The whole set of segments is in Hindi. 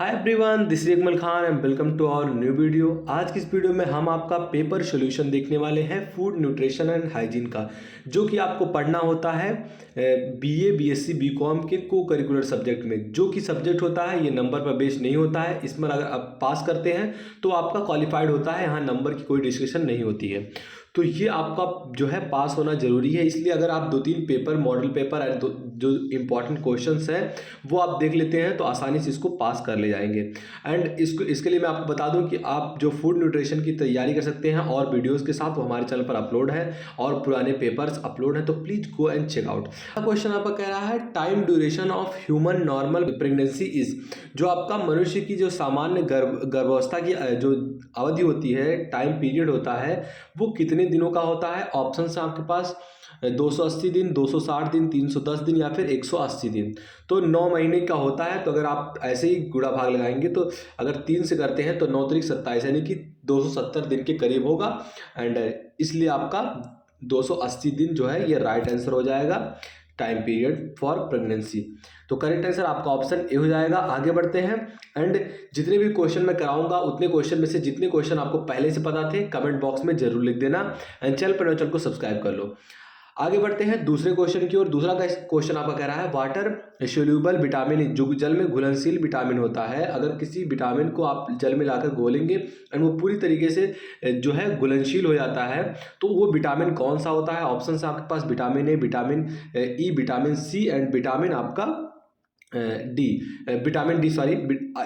Hi everyone, this is Ikmal Khan and welcome to our new video. आज की इस वीडियो में हम आपका पेपर सॉल्यूशन देखने वाले हैं फूड न्यूट्रिशन एंड हाइजीन का, जो कि आपको पढ़ना होता है बीए, बीएससी, बीकॉम के को करिकुलर सब्जेक्ट में। जो कि सब्जेक्ट होता है ये नंबर पर बेस्ड नहीं होता है। इसमें अगर आप पास करते हैं तो आपका क्वालिफाइड होता है, यहाँ नंबर की कोई डिस्कशन नहीं होती है। तो ये आपका जो है पास होना जरूरी है। इसलिए अगर आप 2-3 पेपर, मॉडल पेपर एंड जो इंपॉर्टेंट क्वेश्चंस हैं वो आप देख लेते हैं तो आसानी से इसको पास कर ले जाएंगे। एंड इसके लिए मैं आपको बता दूं कि आप जो फूड न्यूट्रिशन की तैयारी कर सकते हैं और वीडियोस के साथ, वो हमारे चैनल पर अपलोड है और पुराने पेपर्स अपलोड हैं, तो please go and check out. Question आपका कह रहा है time duration of human normal pregnancy is. जो आपका मनुष्य की जो सामान्य गर्भावस्था की जो अवधि होती है, टाइम पीरियड होता है, वो कितने दिनों का होता है। ऑप्शन है आपके पास 280 दिन, 260 दिन, 310 दिन या फिर 180 दिन। तो 9 महीने का होता है। तो अगर आप ऐसे ही गुणा भाग लगाएंगे तो अगर 3 से करते हैं तो 9 त्रिक 27 यानी कि 270 दिन के करीब होगा। एंड इसलिए आपका 280 दिन जो है ये राइट आंसर हो जाएगा, टाइम पीरियड फॉर प्रेगनेंसी। तो करेक्ट आंसर आपका ऑप्शन ए हो जाएगा। आगे बढ़ते हैं एंड जितने भी क्वेश्चन मैं कराऊंगा उतने क्वेश्चन में से जितने क्वेश्चन आपको पहले से पता थे कमेंट बॉक्स में जरूर लिख देना एंड चैनल को सब्सक्राइब कर लो। आगे बढ़ते हैं दूसरे क्वेश्चन की ओर। दूसरा क्वेश्चन आपका कह रहा है वाटर सोल्यूबल विटामिन, जो जल में घुलनशील विटामिन होता है। अगर किसी विटामिन को आप जल में लाकर घोलेंगे एंड वो पूरी तरीके से जो है घुलनशील हो जाता है, तो वो विटामिन कौन सा होता है। ऑप्शन है आपके पास vitamin A, vitamin E, vitamin C and vitamin आपका डी, विटामिन डी, सॉरी,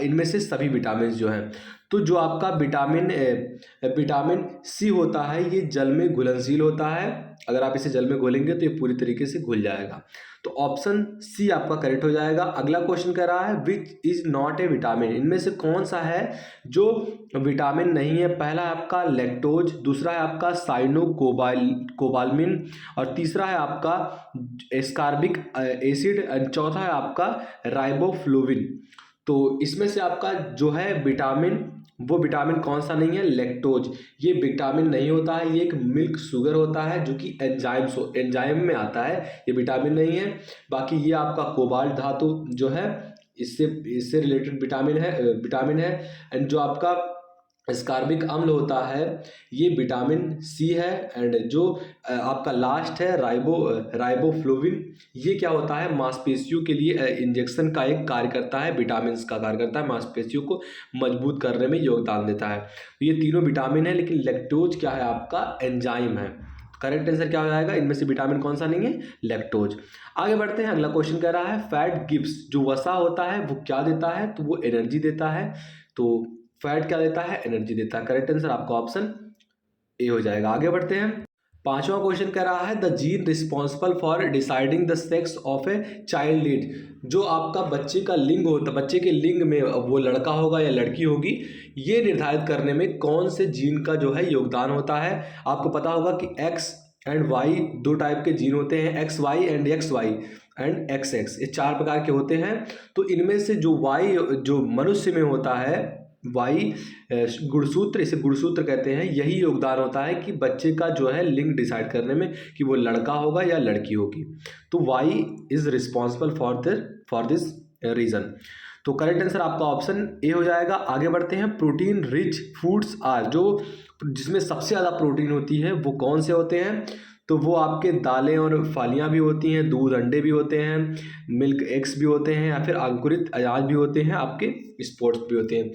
इनमें से सभी विटामिन जो हैं। तो जो आपका विटामिन सी होता है ये जल में घुलनशील होता है। अगर आप इसे जल में घोलेंगे तो ये पूरी तरीके से घुल जाएगा। तो ऑप्शन सी आपका करेक्ट हो जाएगा। अगला क्वेश्चन कह रहा है which is not A vitamin. इनमें से कौन सा है जो विटामिन नहीं है। पहला है आपका लैक्टोज, दूसरा है आपका कोबालमिन और तीसरा है आपका एस्कॉर्बिक एसिड एंड चौथा है आपका राइबोफ्लोविन। तो इसमें से आपका जो है विटामिन, वो विटामिन कौन सा नहीं है, लैक्टोज। ये विटामिन नहीं होता है, ये एक मिल्क शुगर होता है जो कि एंजाइम में आता है, ये विटामिन नहीं है। बाकी ये आपका कोबाल्ट धातु जो है इससे रिलेटेड विटामिन है। एंड जो आपका एस्कॉर्बिक अम्ल होता है ये विटामिन सी है। एंड जो आपका लास्ट है राइबोफ्लोविन, ये क्या होता है, मांसपेशियों के लिए इंजेक्शन का एक कार्य करता है, विटामिन का कार्य करता है, मांसपेशियों को मजबूत करने में योगदान देता है। तो ये तीनों विटामिन है, लेकिन लैक्टोज क्या है आपका एंजाइम है। करेक्ट आंसर क्या हो जाएगा, इनमें से विटामिन कौन सा नहीं है, लैक्टोज। आगे बढ़ते हैं। अगला क्वेश्चन कह रहा है फैट गिव्स, जो वसा होता है वो क्या देता है, तो वो एनर्जी देता है। तो फैट क्या देता है, एनर्जी देता है। करेक्ट आंसर आपका ऑप्शन ए हो जाएगा। आगे बढ़ते हैं। पांचवा क्वेश्चन कह रहा है the gene responsible for deciding the sex of a child is. जो आपका बच्चे का लिंग होता, बच्चे के लिंग में वो लड़का होगा या लड़की होगी, ये निर्धारित करने में कौन से जीन का जो है योगदान होता है। आपको पता होगा कि एक्स एंड वाई दो टाइप के जीन होते हैं, X Y and X Y and X X, ये 4 प्रकार के होते हैं। तो इनमें से जो वाई जो मनुष्य में होता है, वाई गुणसूत्र, इसे गुणसूत्र कहते हैं, यही योगदान होता है कि बच्चे का जो है लिंग डिसाइड करने में कि वो लड़का होगा या लड़की होगी। तो Y is responsible for this reason. तो करेक्ट आंसर आपका ऑप्शन ए हो जाएगा। आगे बढ़ते हैं। प्रोटीन रिच फूड्स आर, जो जिसमें सबसे ज़्यादा प्रोटीन होती है वो कौन से होते हैं, तो वो आपके दालें और फलियां भी होती हैं, दूध अंडे भी होते हैं, मिल्क एग्स भी होते हैं, या फिर अंकुरित अनाज भी होते हैं, आपके स्पोर्ट्स भी होते हैं।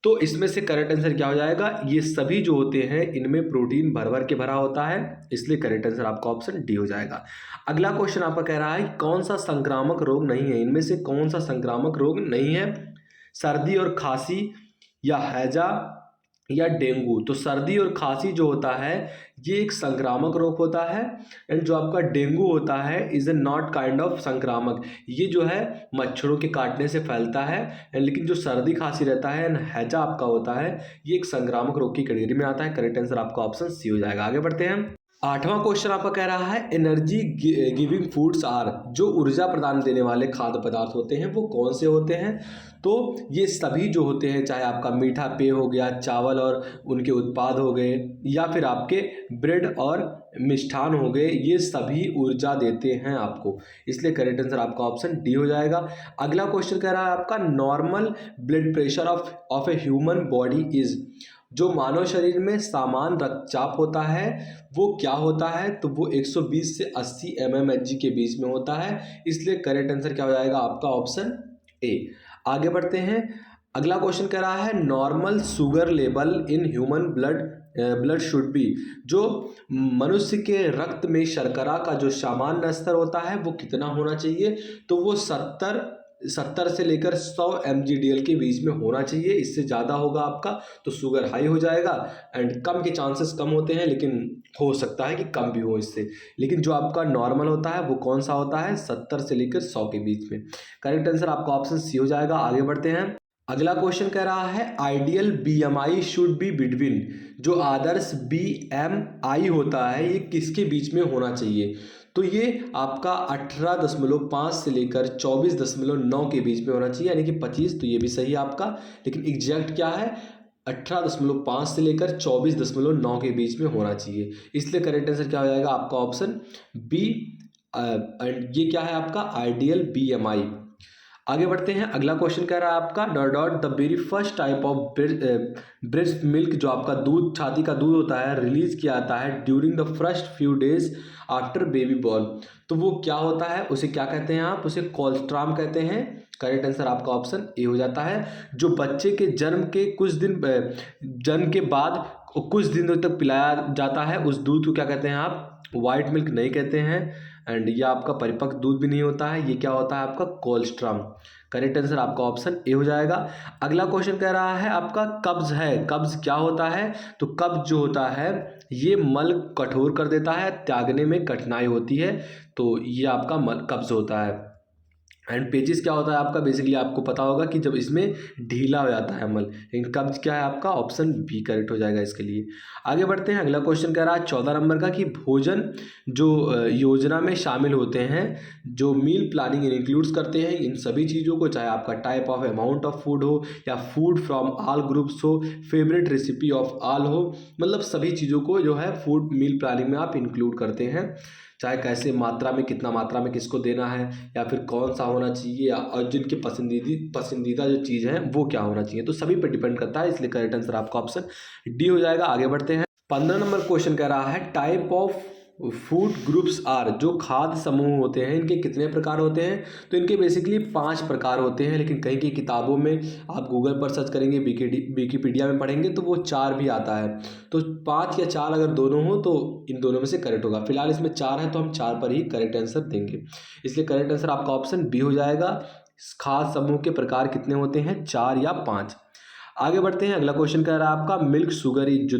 तो इसमें से करेक्ट आंसर क्या हो जाएगा, ये सभी जो होते हैं इनमें प्रोटीन भर भर के भरा होता है, इसलिए करेक्ट आंसर आपका ऑप्शन डी हो जाएगा। अगला क्वेश्चन आपका कह रहा है कौन सा संक्रामक रोग नहीं है। इनमें से कौन सा संक्रामक रोग नहीं है, सर्दी और खांसी या हैजा या डेंगू। तो सर्दी और खांसी जो होता है ये एक संक्रामक रोग होता है। एंड जो आपका डेंगू होता है is a not kind of संक्रामक, ये जो है मच्छरों के काटने से फैलता है। लेकिन जो सर्दी खांसी रहता है एंड हैजा आपका होता है ये एक संक्रामक रोग की कैटेगरी में आता है। करेक्ट आंसर आपका ऑप्शन सी हो जाएगा। आगे बढ़ते हैं। 8वां क्वेश्चन आपका कह रहा है एनर्जी गिविंग फूड्स आर, जो ऊर्जा प्रदान देने वाले खाद्य पदार्थ होते हैं वो कौन से होते हैं। तो ये सभी जो होते हैं, चाहे आपका मीठा पेय हो गया, चावल और उनके उत्पाद हो गए, या फिर आपके ब्रेड और मिष्ठान हो गए, ये सभी ऊर्जा देते हैं आपको, इसलिए करेक्ट आंसर आपका ऑप्शन डी हो जाएगा। अगला क्वेश्चन कह रहा है आपका normal blood pressure of a human body is, जो मानव शरीर में सामान्य रक्तचाप होता है वो क्या होता है, तो वो 120 से 80 mmHg के बीच में होता है, इसलिए करेक्ट आंसर क्या हो जाएगा आपका ऑप्शन ए। आगे बढ़ते हैं, अगला क्वेश्चन कह रहा है normal sugar level in human blood should be, जो मनुष्य के रक्त में शर्करा का जो सामान्य स्तर होता है वो कितना होना चाहिए, तो वो 70 से लेकर 100 mgdl के बीच में होना चाहिए, इससे ज़्यादा होगा आपका तो शुगर हाई हो जाएगा, एंड कम के चांसेस कम होते हैं लेकिन हो सकता है कि कम भी हो इससे, लेकिन जो आपका नॉर्मल होता है वो कौन सा होता है, 70 से लेकर 100 के बीच में। करेक्ट आंसर आपका ऑप्शन सी हो जाएगा। आगे बढ़ते हैं, अगला क्वेश्चन कह रहा है ideal BMI should be between, जो आदर्श BMI होता है ये किसके बीच में होना चाहिए, तो ये आपका 18.5 से लेकर 24.9 के बीच में होना चाहिए, यानी कि 25, तो ये भी सही है आपका, लेकिन एग्जैक्ट क्या है 18.5 से लेकर 24.9 के बीच में होना चाहिए, इसलिए करेक्ट आंसर क्या हो जाएगा आपका ऑप्शन बी, एंड ये क्या है आपका आइडियल BMI। आगे बढ़ते हैं, अगला क्वेश्चन कह रहा है आपका the very first type of breast milk, जो आपका दूध छाती का दूध होता है रिलीज किया जाता है during the first few days after baby born, तो वो क्या होता है, उसे क्या कहते हैं आप, उसे कोलेस्ट्रॉम कहते हैं। करेक्ट आंसर आपका ऑप्शन ए हो जाता है। जो बच्चे के जन्म के बाद कुछ दिनों तक पिलाया जाता है उस दूध को क्या कहते हैं आप, वाइट मिल्क नहीं कहते हैं, एंड ये आपका परिपक्व दूध भी नहीं होता है, ये क्या होता है आपका कोलेस्ट्रॉम। करेक्ट आंसर आपका ऑप्शन ए हो जाएगा। अगला क्वेश्चन कह रहा है आपका कब्ज है, कब्ज क्या होता है, तो कब्ज जो होता है ये मल कठोर कर देता है, त्यागने में कठिनाई होती है, तो ये आपका मल कब्ज होता है। एंड पेचिस क्या होता है आपका, बेसिकली आपको पता होगा कि जब इसमें ढीला हो जाता है मल, लेकिन कब्ज क्या है आपका ऑप्शन बी करेक्ट हो जाएगा इसके लिए। आगे बढ़ते हैं, अगला क्वेश्चन कह रहा है 14 नंबर का कि भोजन जो योजना में शामिल होते हैं, जो मील प्लानिंग इंक्लूड्स करते हैं इन सभी चीज़ों को, चाहे आपका type of amount of food हो या फूड फ्रॉम ऑल ग्रुप्स हो, फेवरेट रेसिपी ऑफ ऑल हो, मतलब सभी चीज़ों को जो है फूड मील प्लानिंग में आप इंक्लूड करते हैं, चाहे कैसे मात्रा में कितना मात्रा में किसको देना है या फिर कौन सा होना चाहिए, और जिनके पसंदीदा जो चीज़ है वो क्या होना चाहिए, तो सभी पे डिपेंड करता है, इसलिए करेक्ट आंसर आपका ऑप्शन डी हो जाएगा। आगे बढ़ते हैं, 15 नंबर क्वेश्चन कह रहा है type of food groups are, जो खाद्य समूह होते हैं इनके कितने प्रकार होते हैं, तो इनके बेसिकली 5 प्रकार होते हैं, लेकिन कहीं की किताबों में आप गूगल पर सर्च करेंगे, विकीपीडिया में पढ़ेंगे तो वो 4 भी आता है, तो 5 या 4 अगर दोनों हो तो इन दोनों में से करेक्ट होगा, फिलहाल इसमें 4 है तो हम 4 पर ही करेक्ट आंसर देंगे, इसलिए करेक्ट आंसर आपका ऑप्शन बी हो जाएगा। खाद्य समूह के प्रकार कितने होते हैं, 4 या 5। आगे बढ़ते हैं, अगला क्वेश्चन कह रहा है आपका मिल्क शुगर, जो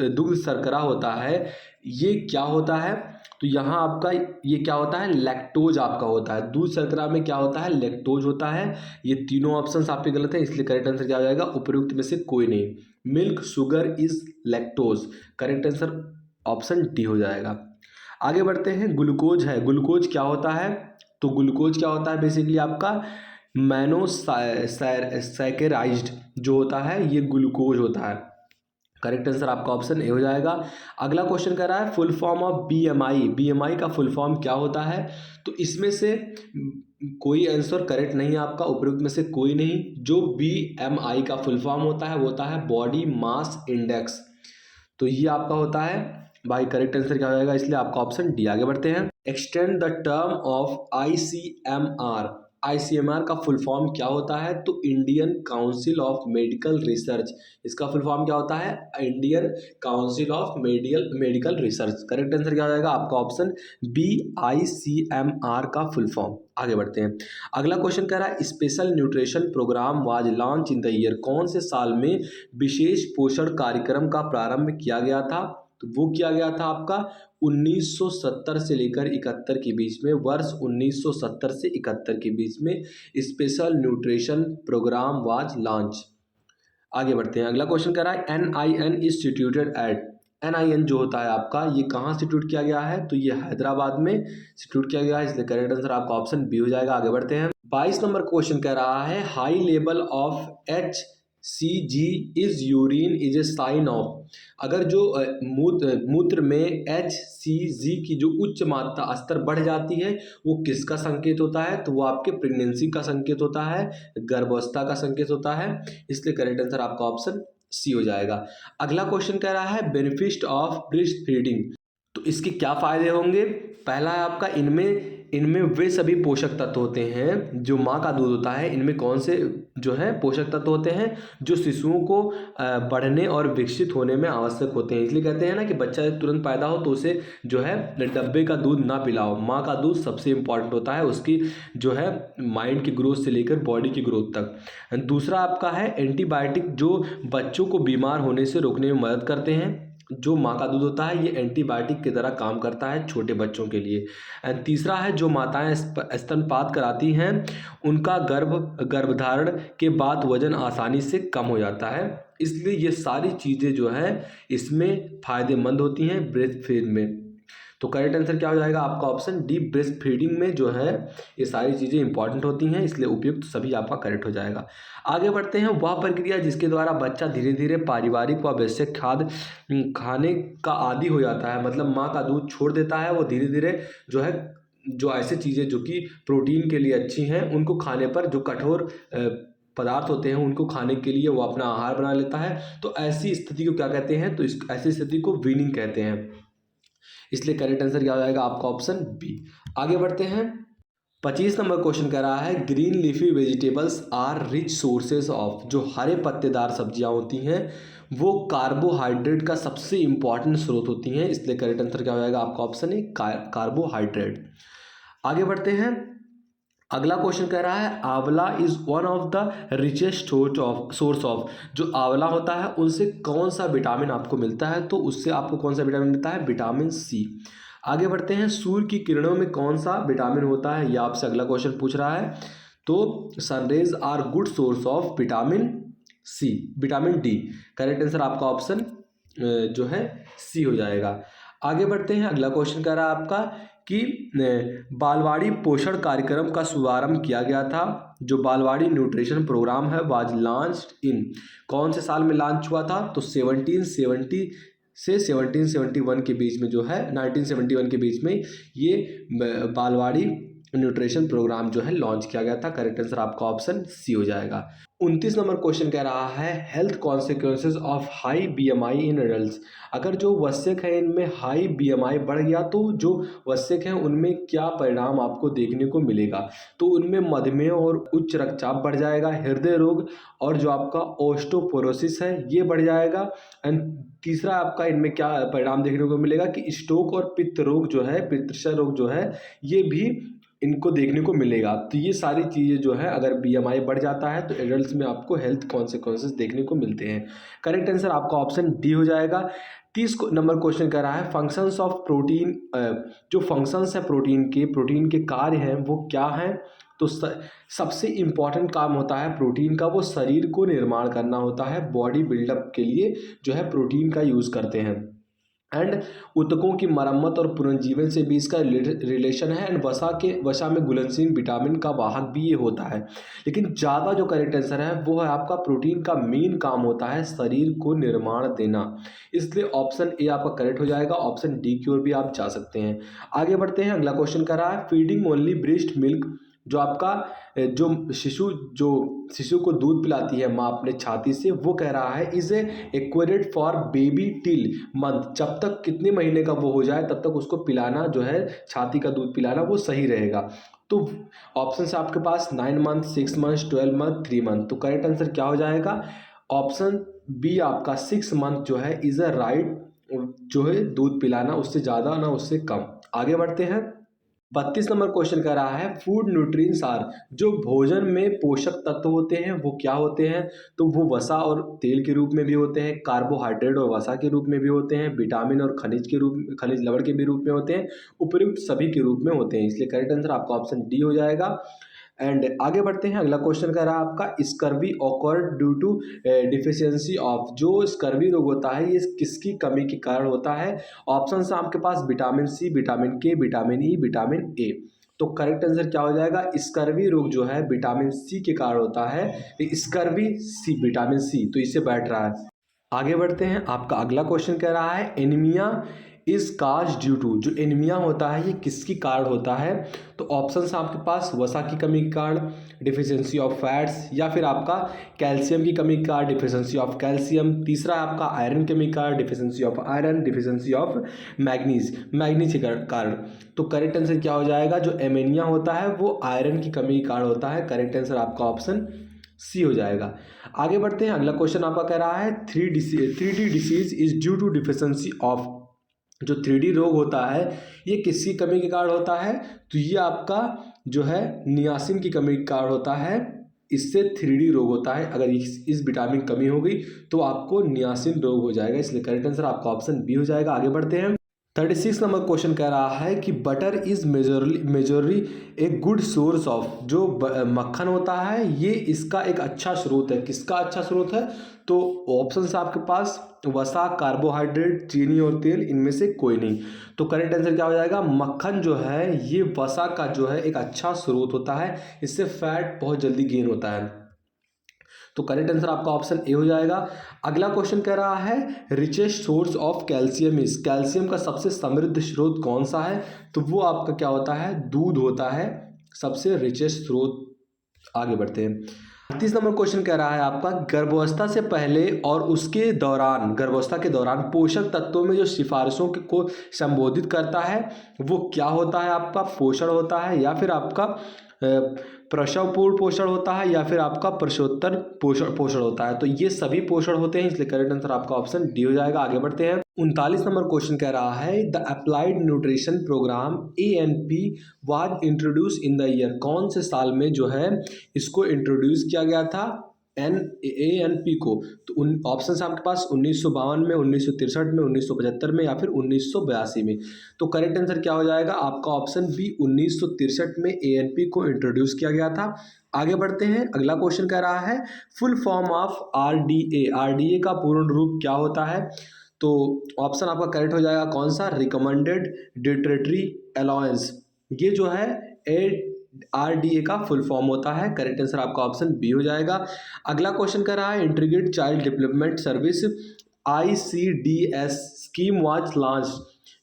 दुग्ध शर्करा होता है ये क्या होता है, तो यहाँ आपका ये क्या होता है, लैक्टोज आपका होता है, दूध शर्करा में क्या होता है, लैक्टोज होता है। ये तीनों ऑप्शंस आपके गलत हैं, इसलिए करेक्ट आंसर क्या हो जाएगा, उपयुक्त में से कोई नहीं, milk sugar is lactose, correct answer option D हो जाएगा। आगे बढ़ते हैं, ग्लूकोज है, ग्लूकोज क्या होता है, तो ग्लूकोज क्या होता है बेसिकली आपका मोनोसैकेराइज्ड जो होता है ये ग्लूकोज होता है, करेक्ट आंसर आपका ऑप्शन ए हो जाएगा। अगला क्वेश्चन कह रहा है फुल फॉर्म ऑफ BMI का फुल फॉर्म क्या होता है, तो इसमें से कोई आंसर करेक्ट नहीं है आपका, उपयुक्त में से कोई नहीं। जो BMI का फुल फॉर्म होता है वो होता है बॉडी मास इंडेक्स, तो ये आपका होता है भाई, करेक्ट आंसर क्या हो जाएगा, इसलिए आपका ऑप्शन डी। आगे बढ़ते हैं, extend the term of ICMR का फुल फॉर्म क्या होता है, तो Indian council of medical research, इसका फुल फॉर्म क्या होता है, Indian council of medical research, correct answer क्या हो जाएगा आपका ऑप्शन बी, ICMR का फुल फॉर्म। आगे बढ़ते हैं, अगला क्वेश्चन कह रहा है special nutrition program was launch in the year, कौन से साल में विशेष पोषण कार्यक्रम का प्रारंभ किया गया था, तो वो किया गया था आपका 1970 से लेकर 71 के बीच में, वर्ष 1970 से 71 के बीच में special nutrition program was launch. आगे बढ़ते हैं, अगला क्वेश्चन कह रहा है NIN इंस्टीट्यूटेड एट, NIN जो होता है आपका ये कहाँ इंस्टीट्यूट किया गया है, तो ये हैदराबाद में इंस्टीट्यूट किया गया है, इसलिए करेक्ट आंसर आपका ऑप्शन बी हो जाएगा। आगे बढ़ते हैं, 22 नंबर क्वेश्चन कह रहा है high level of Cg is urine is a sign of, अगर जो मूत्र में HCG की जो उच्च मात्रा स्तर बढ़ जाती है वो किसका संकेत होता है, तो वो आपके प्रेगनेंसी का संकेत होता है, गर्भावस्था का संकेत होता है। इसलिए करेक्ट आंसर आपका ऑप्शन सी हो जाएगा। अगला क्वेश्चन कह रहा है बेनिफिट ऑफ ब्रेस्ट फीडिंग, तो इसके क्या फायदे होंगे। पहला है आपका इनमें इनमें वे सभी पोषक तत्व होते हैं जो माँ का दूध होता है, इनमें कौन से जो है पोषक तत्व होते हैं जो शिशुओं को बढ़ने और विकसित होने में आवश्यक होते हैं। इसलिए कहते हैं ना कि बच्चा तुरंत पैदा हो तो उसे जो है डब्बे का दूध ना पिलाओ, माँ का दूध सबसे इम्पॉर्टेंट होता है उसकी जो है माइंड की ग्रोथ से लेकर बॉडी की ग्रोथ तक। दूसरा आपका है एंटीबायोटिक, जो बच्चों को बीमार होने से रोकने में मदद करते हैं। जो माँ का दूध होता है ये एंटीबायोटिक की तरह काम करता है छोटे बच्चों के लिए। एंड तीसरा है जो माताएं स्तनपात कराती हैं उनका गर्भधारण के बाद वजन आसानी से कम हो जाता है। इसलिए ये सारी चीज़ें जो है इसमें फ़ायदेमंद होती हैं ब्रेस्ट फीड में। तो करेक्ट आंसर क्या हो जाएगा आपका ऑप्शन डी, ब्रेस्ट फीडिंग में जो है ये सारी चीज़ें इंपॉर्टेंट होती हैं, इसलिए उपयुक्त सभी आपका करेक्ट हो जाएगा। आगे बढ़ते हैं, वह प्रक्रिया जिसके द्वारा बच्चा धीरे धीरे पारिवारिक व आवश्यक खाद्य खाने का आदी हो जाता है, मतलब माँ का दूध छोड़ देता है वो धीरे धीरे जो है जो ऐसी चीज़ें जो कि प्रोटीन के लिए अच्छी हैं उनको खाने पर, जो कठोर पदार्थ होते हैं उनको खाने के लिए वो अपना आहार बना लेता है। तो ऐसी स्थिति को क्या कहते हैं, तो इस ऐसी स्थिति को वीनिंग कहते हैं। इसलिए करेक्ट आंसर क्या हो जाएगा आपका ऑप्शन बी। आगे बढ़ते हैं, 25 नंबर क्वेश्चन कह रहा है green leafy vegetables are rich sources of, जो हरे पत्तेदार सब्जियां होती हैं वो कार्बोहाइड्रेट का सबसे इंपॉर्टेंट स्रोत होती हैं। इसलिए करेक्ट आंसर क्या हो जाएगा आपका ऑप्शन ए कार्बोहाइड्रेट। आगे बढ़ते हैं, अगला क्वेश्चन कह रहा है आंवला is one of the richest source of, जो आंवला होता है उनसे कौन सा विटामिन आपको मिलता है, तो उससे आपको कौन सा विटामिन मिलता है, विटामिन सी। आगे बढ़ते हैं, सूर्य की किरणों में कौन सा विटामिन होता है, यह आपसे अगला क्वेश्चन पूछ रहा है। तो sunrays are good source of vitamin C, vitamin D. Correct answer आपका ऑप्शन जो है सी हो जाएगा। आगे बढ़ते हैं, अगला क्वेश्चन कह रहा है आपका कि बालवाड़ी पोषण कार्यक्रम का शुभारंभ किया गया था। जो बालवाड़ी न्यूट्रिशन प्रोग्राम है वाज लॉन्च्ड इन, कौन से साल में लॉन्च हुआ था, तो 1770 से 1771 के बीच में जो है 1971 के बीच में ये बालवाड़ी न्यूट्रिशन प्रोग्राम जो है लॉन्च किया गया था। करेक्ट आंसर आपका ऑप्शन सी हो जाएगा। 29 नंबर क्वेश्चन कह रहा है health consequences of high BMI in adults, अगर जो वयस्क है इनमें हाई BMI बढ़ गया तो जो वयस्क हैं उनमें क्या परिणाम आपको देखने को मिलेगा, तो उनमें मधुमेह और उच्च रक्तचाप बढ़ जाएगा, हृदय रोग और जो आपका ओस्टोपोरोसिस है ये बढ़ जाएगा। एंड तीसरा आपका इनमें क्या परिणाम देखने को मिलेगा कि स्ट्रोक और पित्त रोग जो है, पित्तशय रोग जो है ये भी इनको देखने को मिलेगा। तो ये सारी चीज़ें जो है अगर BMI बढ़ जाता है तो एडल्ट्स में आपको हेल्थ कॉन्सिक्वेंसेस देखने को मिलते हैं। करेक्ट आंसर आपका ऑप्शन डी हो जाएगा। 30 नंबर क्वेश्चन कह रहा है फंक्शंस ऑफ प्रोटीन, जो फंक्शंस है प्रोटीन के कार्य हैं वो क्या हैं, तो सबसे इम्पॉर्टेंट काम होता है प्रोटीन का वो शरीर को निर्माण करना होता है, बॉडी बिल्डअप के लिए जो है प्रोटीन का यूज़ करते हैं। एंड ऊतकों की मरम्मत और पुनर्जीवन से भी इसका रिलेशन है। एंड वसा में घुलनशील विटामिन का वाहक भी ये होता है। लेकिन ज़्यादा जो करेक्ट आंसर है वो है आपका प्रोटीन का मेन काम होता है शरीर को निर्माण देना, इसलिए ऑप्शन ए आपका करेक्ट हो जाएगा। ऑप्शन डी की ओर भी आप जा सकते हैं। आगे बढ़ते हैं, अगला क्वेश्चन कर रहा है फीडिंग ओनली ब्रेस्ट मिल्क, जो आपका जो शिशु को दूध पिलाती है माँ अपने छाती से, वो कह रहा है is accurate for baby till month, जब तक कितने महीने का वो हो जाए तब तक उसको पिलाना जो है छाती का दूध पिलाना वो सही रहेगा। तो ऑप्शन है आपके पास 9 मंथ, 6 मंथ, 12 मंथ, 3 मंथ। तो करेक्ट आंसर क्या हो जाएगा, ऑप्शन बी आपका 6 मंथ जो है इज अ राइट, जो है दूध पिलाना, उससे ज़्यादा ना उससे कम। आगे बढ़ते हैं, 32 नंबर क्वेश्चन कर रहा है फूड न्यूट्रिएंट्स आर, जो भोजन में पोषक तत्व होते हैं वो क्या होते हैं, तो वो वसा और तेल के रूप में भी होते हैं, कार्बोहाइड्रेट और वसा के रूप में भी होते हैं, विटामिन और खनिज लवण के भी रूप में होते हैं, उपयुक्त सभी के रूप में होते हैं। इसलिए करेक्ट आंसर आपका ऑप्शन डी हो जाएगा। एंड आगे बढ़ते हैं, अगला क्वेश्चन कह रहा है आपका scurvy occur due to deficiency of, जो स्कर्वी रोग होता है ये किसकी कमी के कारण होता है। ऑप्शन है आपके पास विटामिन सी, विटामिन के, विटामिन ई, विटामिन ए। तो करेक्ट आंसर क्या हो जाएगा, स्कर्वी रोग जो है विटामिन सी के कारण होता है, स्कर्वी सी, विटामिन सी, तो इससे बैठ रहा है। आगे बढ़ते हैं, आपका अगला क्वेश्चन कह रहा है anaemia is cause due to, जो एनीमिया होता है ये किसकी कारण होता है, तो ऑप्शंस आपके पास वसा की कमी के कारण, डिफिशियंसी ऑफ फैट्स, या फिर आपका कैल्शियम की कमी के कारण, डिफिशियंसी ऑफ कैल्शियम, तीसरा आपका आयरन की कमी के कारण, deficiency of iron, deficiency of manganese के कारण। तो करेक्ट आंसर क्या हो जाएगा, जो एनीमिया होता है वो आयरन की कमी के कारण होता है। करेक्ट आंसर आपका ऑप्शन सी हो जाएगा। आगे बढ़ते हैं, अगला क्वेश्चन आपका कह रहा है 3D disease is due to deficiency of, जो 3D रोग होता है ये किसकी कमी के कारण होता है, तो ये आपका जो है नियासिन की कमी के कारण होता है, इससे 3D रोग होता है। अगर इस विटामिन कमी हो गई तो आपको नियासिन रोग हो जाएगा, इसलिए करेक्ट आंसर आपका ऑप्शन बी हो जाएगा। आगे बढ़ते हैं, 36 नंबर क्वेश्चन कह रहा है कि butter is majorly a good source of, जो मक्खन होता है ये इसका एक अच्छा स्रोत है, किसका अच्छा स्रोत है, तो ऑप्शंस आपके पास वसा, कार्बोहाइड्रेट, चीनी और तेल, इनमें से कोई नहीं। तो करेक्ट आंसर क्या हो जाएगा, मक्खन जो है ये वसा का जो है एक अच्छा स्रोत होता है, इससे फैट बहुत जल्दी गेन होता है। तो करेक्ट आंसर आपका ऑप्शन ए हो जाएगा। अगला क्वेश्चन कह रहा है richest source of calcium is, calcium का सबसे समृद्ध स्रोत कौन सा है, तो वो आपका क्या होता है, दूध होता है सबसे रिचेस्ट स्रोत। आगे बढ़ते हैं, 38 नंबर क्वेश्चन कह रहा है आपका गर्भावस्था से पहले और उसके दौरान, गर्भावस्था के दौरान पोषक तत्वों में जो सिफारिशों को संबोधित करता है वो क्या होता है, आपका पोषण होता है, या फिर आपका प्रसवपूर्व पोषण होता है, या फिर आपका प्रसवोत्तर पोषण होता है। तो ये सभी पोषण होते हैं, इसलिए करेक्ट आंसर आपका ऑप्शन डी हो जाएगा। आगे बढ़ते हैं, 39 नंबर क्वेश्चन कह रहा है the applied nutrition program ANP was introduce in the year, कौन से साल में जो है इसको इंट्रोड्यूस किया गया था ANP को, तो उन ऑप्शन आपके पास 1952 में, 1963 में, 1975 में, या फिर 1982 में। तो करेक्ट आंसर क्या हो जाएगा, आपका ऑप्शन बी 1963 में ANP को इंट्रोड्यूस किया गया था। आगे बढ़ते हैं, अगला क्वेश्चन कह रहा है फुल फॉर्म ऑफ RDA का पूर्ण रूप क्या होता है, तो ऑप्शन आपका करेक्ट हो जाएगा कौन सा, रिकमेंडेड डिएटरी अलाउंस, ये जो है RDA का फुल फॉर्म होता है। करेक्ट आंसर आपका ऑप्शन बी हो जाएगा। अगला क्वेश्चन कर रहा है integrated child development service ICDS scheme was launch,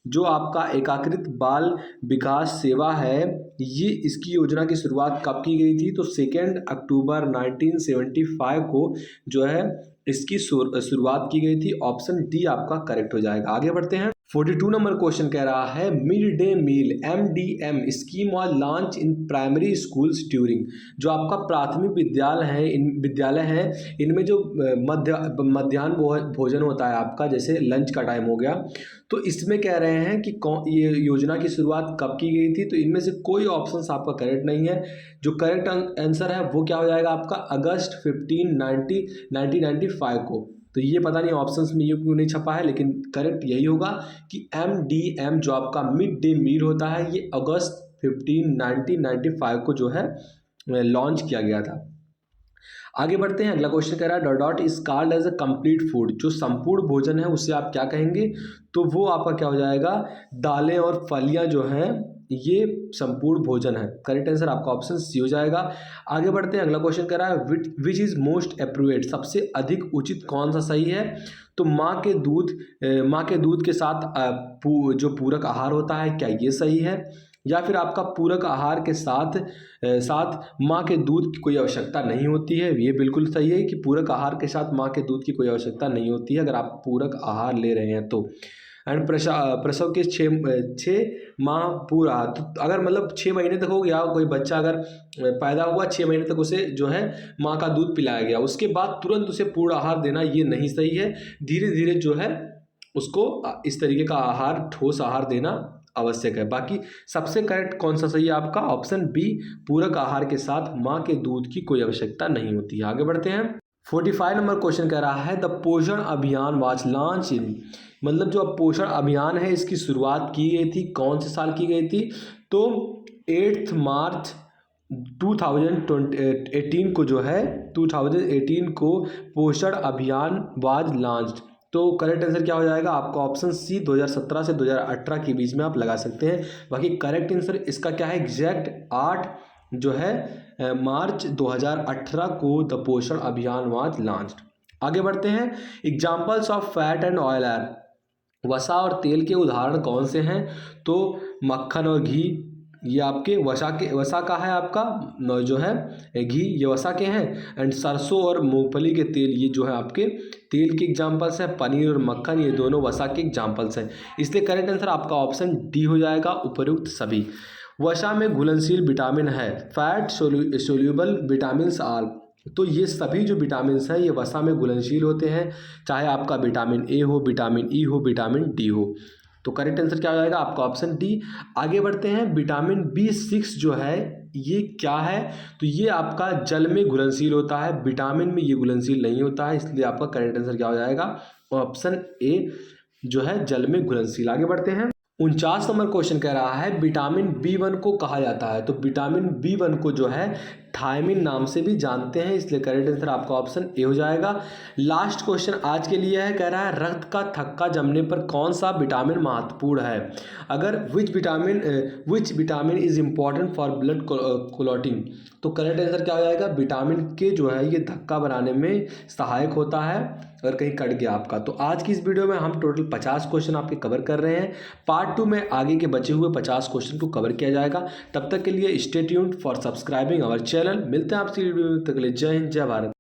जो आपका एकीकृत बाल विकास सेवा है, ये इसकी योजना की शुरुआत कब की गई थी, तो 2 अक्टूबर 1975 को जो है इसकी शुरुआत की गई थी। ऑप्शन डी आपका करेक्ट हो जाएगा। आगे बढ़ते हैं, 42 नंबर क्वेश्चन कह रहा है mid day meal MDM scheme was launch in primary schools during, जो आपका प्राथमिक विद्यालय है इनमें जो मध्याह्न भोजन होता है आपका, जैसे लंच का टाइम हो गया, तो इसमें कह रहे हैं कि ये योजना की शुरुआत कब की गई थी, तो इनमें से कोई ऑप्शन आपका करेक्ट नहीं है। जो करेक्ट आंसर है वो क्या हो जाएगा आपका अगस्त 15 1995 को। तो ये पता नहीं ऑप्शंस में ये क्यों नहीं छपा है, लेकिन करेक्ट यही होगा कि MDM जो आपका मिड डे मील होता है ये अगस्त 15 1995 को जो है लॉन्च किया गया था। आगे बढ़ते हैं, अगला क्वेश्चन कह रहा है dot is called as a complete food, जो संपूर्ण भोजन है उसे आप क्या कहेंगे, तो वो आपका क्या हो जाएगा, दालें और फलियां जो हैं ये संपूर्ण भोजन है। करेक्ट आंसर आपका ऑप्शन सी हो जाएगा। आगे बढ़ते हैं, अगला क्वेश्चन कह रहा है विच इज मोस्ट अप्रोप्रिएट, सबसे अधिक उचित कौन सा सही है, तो माँ के दूध के साथ जो पूरक आहार होता है क्या ये सही है, या फिर आपका पूरक आहार के साथ माँ के दूध की कोई आवश्यकता नहीं होती है, ये बिल्कुल सही है कि पूरक आहार के साथ माँ के दूध की कोई आवश्यकता नहीं होती है अगर आप पूरक आहार ले रहे हैं तो। एंड प्रसव के 6 माह पूरा, तो अगर मतलब 6 महीने तक हो गया कोई बच्चा, अगर पैदा हुआ 6 महीने तक उसे जो है माँ का दूध पिलाया गया, उसके बाद तुरंत उसे पूर्ण आहार देना ये नहीं सही है, धीरे धीरे जो है उसको इस तरीके का आहार, ठोस आहार देना आवश्यक है। बाकी सबसे करेक्ट कौन सा सही है आपका, ऑप्शन बी पूरक आहार के साथ माँ के दूध की कोई आवश्यकता नहीं होती है। आगे बढ़ते हैं, 45 नंबर क्वेश्चन कह रहा है द पोषण अभियान वाज लॉन्च इन, मतलब जो पोषण अभियान है इसकी शुरुआत की गई थी कौन से साल की गई थी, तो 8 मार्च 2018 को जो है 2018 को पोषण अभियान वाज लॉन्च्ड, तो करेक्ट आंसर क्या हो जाएगा आपका ऑप्शन सी 2017 से 2018 के बीच में आप लगा सकते हैं। बाकी करेक्ट आंसर इसका क्या है एग्जैक्ट 8 जो है मार्च 2018 को द पोषण अभियान वाज लॉन्च्ड। आगे बढ़ते हैं। Examples of fat and oil are, वसा और तेल के उदाहरण कौन से हैं? तो मक्खन और घी, ये आपके वसा का है आपका जो है घी, ये वसा के हैं। एंड सरसों और मूंगफली के तेल, ये जो है आपके तेल के एग्जाम्पल्स हैं। पनीर और मक्खन, ये दोनों वसा के एग्जाम्पल्स हैं। इसलिए करेक्ट आंसर आपका ऑप्शन डी हो जाएगा, उपयुक्त सभी। वसा में घुलनशील विटामिन है, फैट सोल्यूबल विटामिन आल, तो ये सभी जो विटामिन हैं ये वसा में घुलनशील होते हैं, चाहे आपका विटामिन ए हो, विटामिन ई हो, विटामिन डी हो। तो करेक्ट आंसर क्या हो जाएगा आपका ऑप्शन डी। आगे बढ़ते हैं। विटामिन B6 जो है ये क्या है? तो ये आपका जल में घुलनशील होता है, विटामिन में ये घुलनशील नहीं होता है, इसलिए आपका करेक्ट आंसर क्या हो जाएगा ऑप्शन ए जो है जल में घुलनशील। आगे बढ़ते हैं। 49 नंबर क्वेश्चन कह रहा है विटामिन B1 को कहा जाता है, तो विटामिन B1 को जो है थायमिन नाम से भी जानते हैं, इसलिए करेक्ट आंसर आपका ऑप्शन ए हो जाएगा। लास्ट क्वेश्चन आज के लिए है, कह रहा है रक्त का थक्का जमने पर कौन सा विटामिन महत्वपूर्ण है? अगर which vitamin is important for blood clotting, तो करेक्ट आंसर क्या हो जाएगा विटामिन के जो है ये धक्का बनाने में सहायक होता है अगर कहीं कट गया आपका। तो आज की इस वीडियो में हम टोटल 50 क्वेश्चन आपके कवर कर रहे हैं। पार्ट 2 में आगे के बचे हुए 50 क्वेश्चन को कवर किया जाएगा। तब तक के लिए stay tuned for subscribing our channel. मिलते हैं आपसे वीडियो में, तक के लिए जय हिंद, जय भारत।